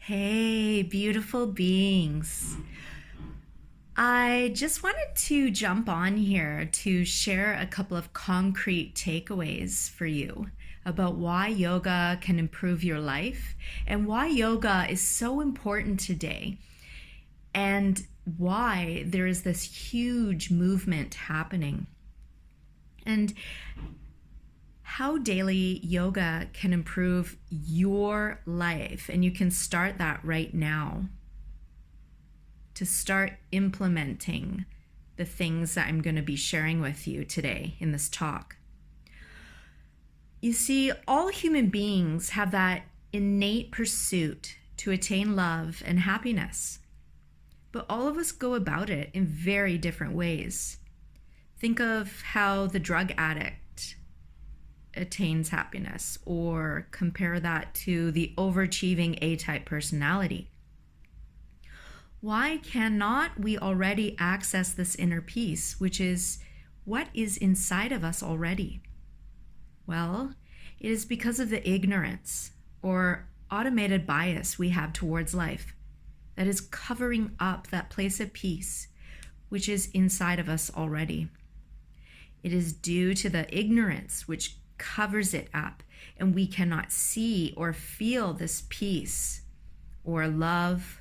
Hey, beautiful beings. I just wanted to jump on here to share a couple of concrete takeaways for you about why yoga can improve your life and why yoga is so important today and why there is this huge movement happening. And how daily yoga can improve your life. And you can start that right now to start implementing the things that I'm going to be sharing with you today in this talk. You see, all human beings have that innate pursuit to attain love and happiness, but all of us go about it in very different ways. Think of how the drug addict attains happiness, or compare that to the overachieving A-type personality. Why cannot we already access this inner peace, which is what is inside of us already? Well, it is because of the ignorance or automated bias we have towards life that is covering up that place of peace, which is inside of us already. It is due to the ignorance which covers it up, and we cannot see or feel this peace or love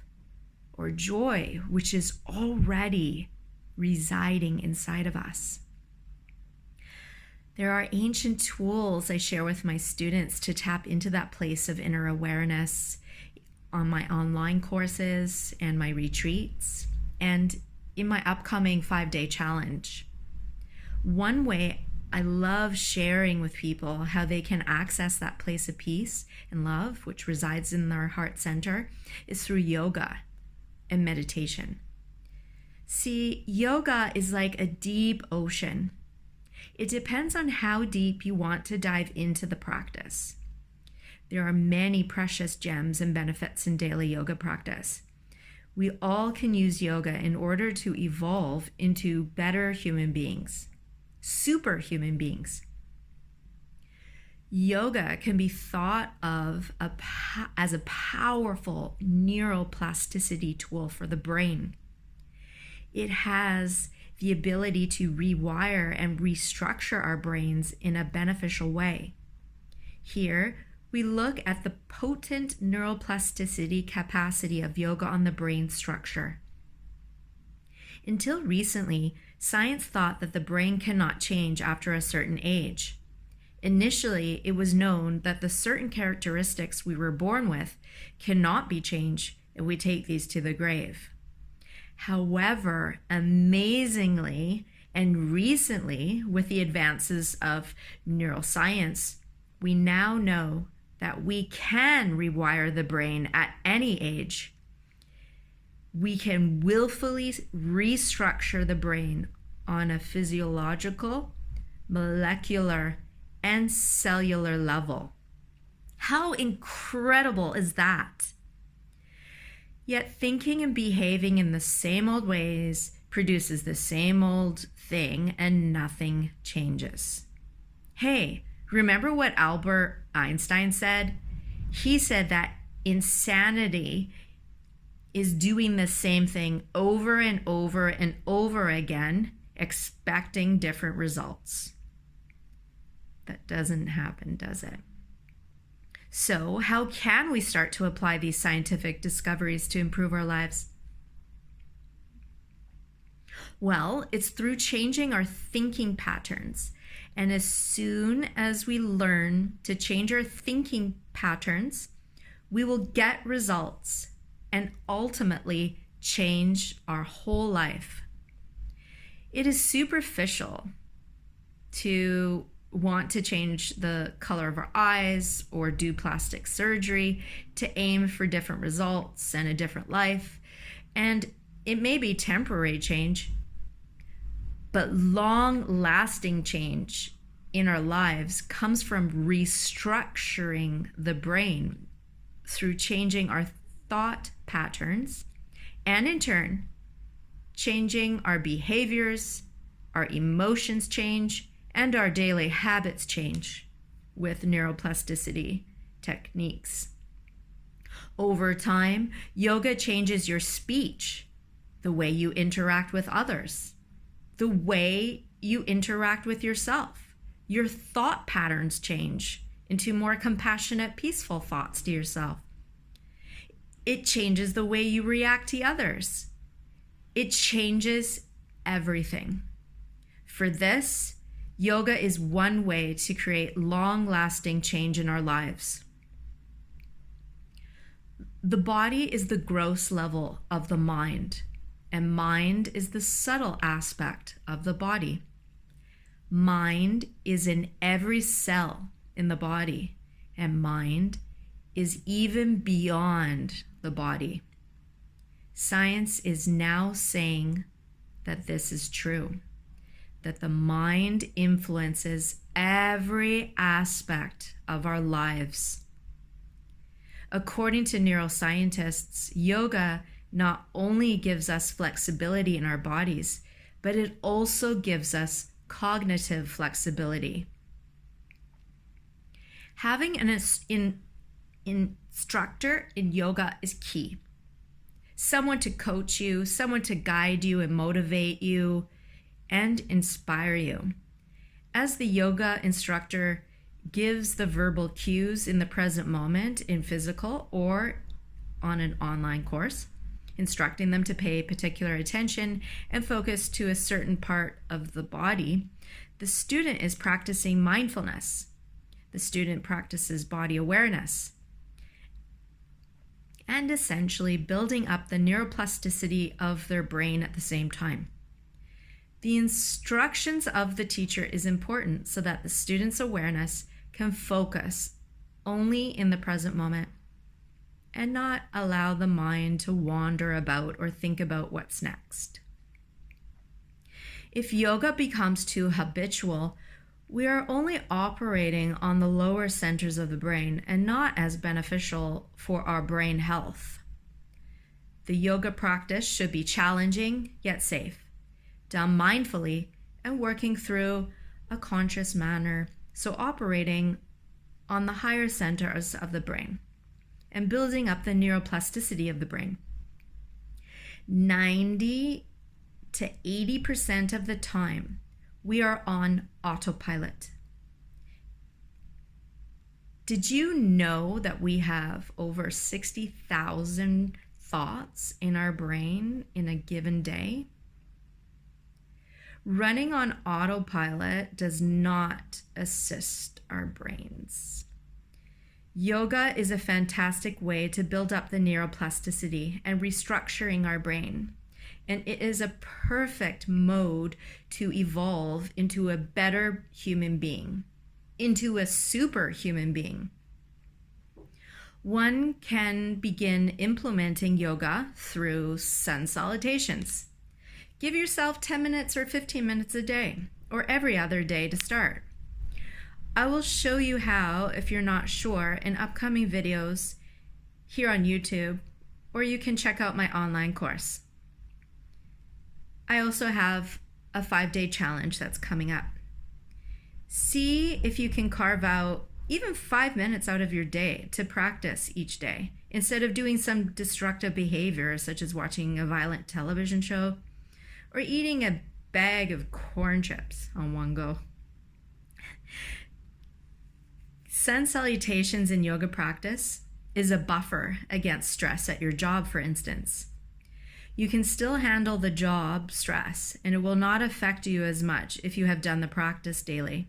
or joy, which is already residing inside of us. There are ancient tools I share with my students to tap into that place of inner awareness on my online courses and my retreats, and in my upcoming 5-day challenge. One way I love sharing with people how they can access that place of peace and love, which resides in their heart center, is through yoga and meditation. See, yoga is like a deep ocean. It depends on how deep you want to dive into the practice. There are many precious gems and benefits in daily yoga practice. We all can use yoga in order to evolve into better human beings. Superhuman beings. Yoga can be thought of as a powerful neuroplasticity tool for the brain. It has the ability to rewire and restructure our brains in a beneficial way. Here, we look at the potent neuroplasticity capacity of yoga on the brain structure. Until recently, science thought that the brain cannot change after a certain age. Initially, it was known that the certain characteristics we were born with cannot be changed if we take these to the grave. However, amazingly and recently, with the advances of neuroscience, we now know that we can rewire the brain at any age. We can willfully restructure the brain on a physiological, molecular, and cellular level. How incredible is that? Yet thinking and behaving in the same old ways produces the same old thing and nothing changes. Hey, remember what Albert Einstein said? He said that insanity is doing the same thing over and over and over again, expecting different results. That doesn't happen, does it? So, how can we start to apply these scientific discoveries to improve our lives? Well, it's through changing our thinking patterns. And as soon as we learn to change our thinking patterns, we will get results and ultimately change our whole life. It is superficial to want to change the color of our eyes or do plastic surgery to aim for different results and a different life. And it may be temporary change, but long-lasting change in our lives comes from restructuring the brain through changing our thought patterns, and in turn, changing our behaviors, our emotions change, and our daily habits change with neuroplasticity techniques. Over time, yoga changes your speech, the way you interact with others, the way you interact with yourself. Your thought patterns change into more compassionate, peaceful thoughts to yourself. It changes the way you react to others. It changes everything. For this, yoga is one way to create long-lasting change in our lives. The body is the gross level of the mind, and mind is the subtle aspect of the body. Mind is in every cell in the body, and mind is even beyond the body. Science is now saying that this is true, that the mind influences every aspect of our lives. According to neuroscientists, yoga not only gives us flexibility in our bodies, but it also gives us cognitive flexibility. Having an instructor in yoga is key. Someone to coach you, someone to guide you and motivate you and inspire you. As the yoga instructor gives the verbal cues in the present moment in physical or on an online course, instructing them to pay particular attention and focus to a certain part of the body, the student is practicing mindfulness. The student practices body awareness and essentially building up the neuroplasticity of their brain at the same time. The instructions of the teacher is important so that the student's awareness can focus only in the present moment and not allow the mind to wander about or think about what's next. If yoga becomes too habitual, we are only operating on the lower centers of the brain and not as beneficial for our brain health. The yoga practice should be challenging yet safe, done mindfully and working through a conscious manner, so operating on the higher centers of the brain and building up the neuroplasticity of the brain. 90 to 80% of the time, we are on autopilot. Did you know that we have over 60,000 thoughts in our brain in a given day? Running on autopilot does not assist our brains. Yoga is a fantastic way to build up the neuroplasticity and restructuring our brain. And it is a perfect mode to evolve into a better human being, into a superhuman being. One can begin implementing yoga through sun salutations. Give yourself 10 minutes or 15 minutes a day, or every other day to start. I will show you how, if you're not sure, in upcoming videos here on YouTube, or you can check out my online course. I also have a 5-day challenge that's coming up. See if you can carve out even 5 minutes out of your day to practice each day, instead of doing some destructive behavior such as watching a violent television show or eating a bag of corn chips on one go. Sun salutations in yoga practice is a buffer against stress at your job, for instance. You can still handle the job stress, and it will not affect you as much if you have done the practice daily.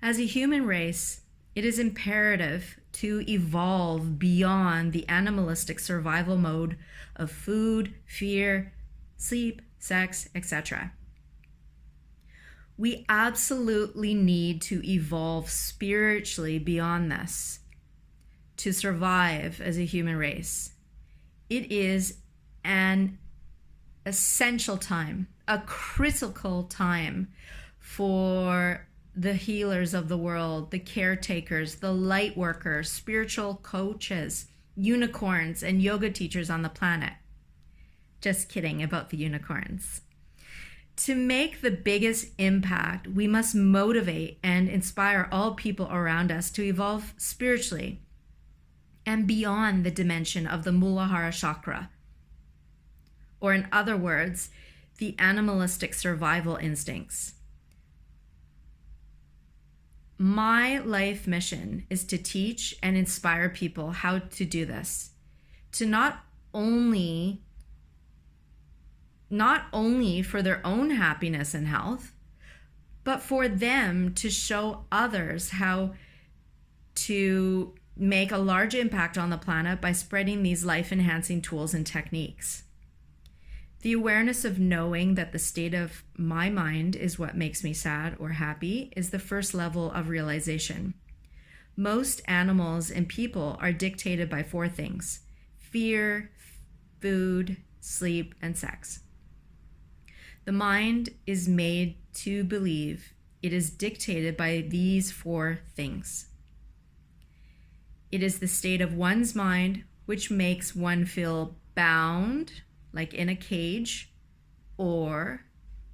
As a human race, it is imperative to evolve beyond the animalistic survival mode of food, fear, sleep, sex, etc. We absolutely need to evolve spiritually beyond this to survive as a human race. It is an essential time, a critical time for the healers of the world, the caretakers, the light workers, spiritual coaches, unicorns, and yoga teachers on the planet. Just kidding about the unicorns. To make the biggest impact, we must motivate and inspire all people around us to evolve spiritually. and beyond the dimension of the Muladhara chakra. Or in other words, the animalistic survival instincts. My life mission is to teach and inspire people how to do this, to not only for their own happiness and health, but for them to show others how to make a large impact on the planet by spreading these life-enhancing tools and techniques. The awareness of knowing that the state of my mind is what makes me sad or happy is the first level of realization. Most animals and people are dictated by 4 things: fear, food, sleep, and sex. The mind is made to believe it is dictated by these 4 things. It is the state of one's mind which makes one feel bound, like in a cage, or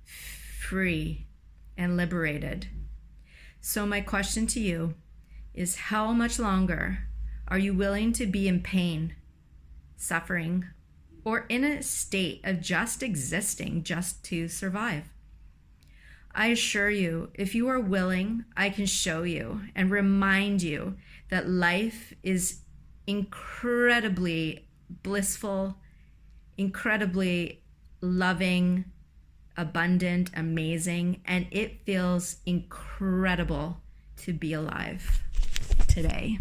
free and liberated. So my question to you is, how much longer are you willing to be in pain, suffering, or in a state of just existing just to survive? I assure you, if you are willing, I can show you and remind you that life is incredibly blissful, incredibly loving, abundant, amazing, and it feels incredible to be alive today.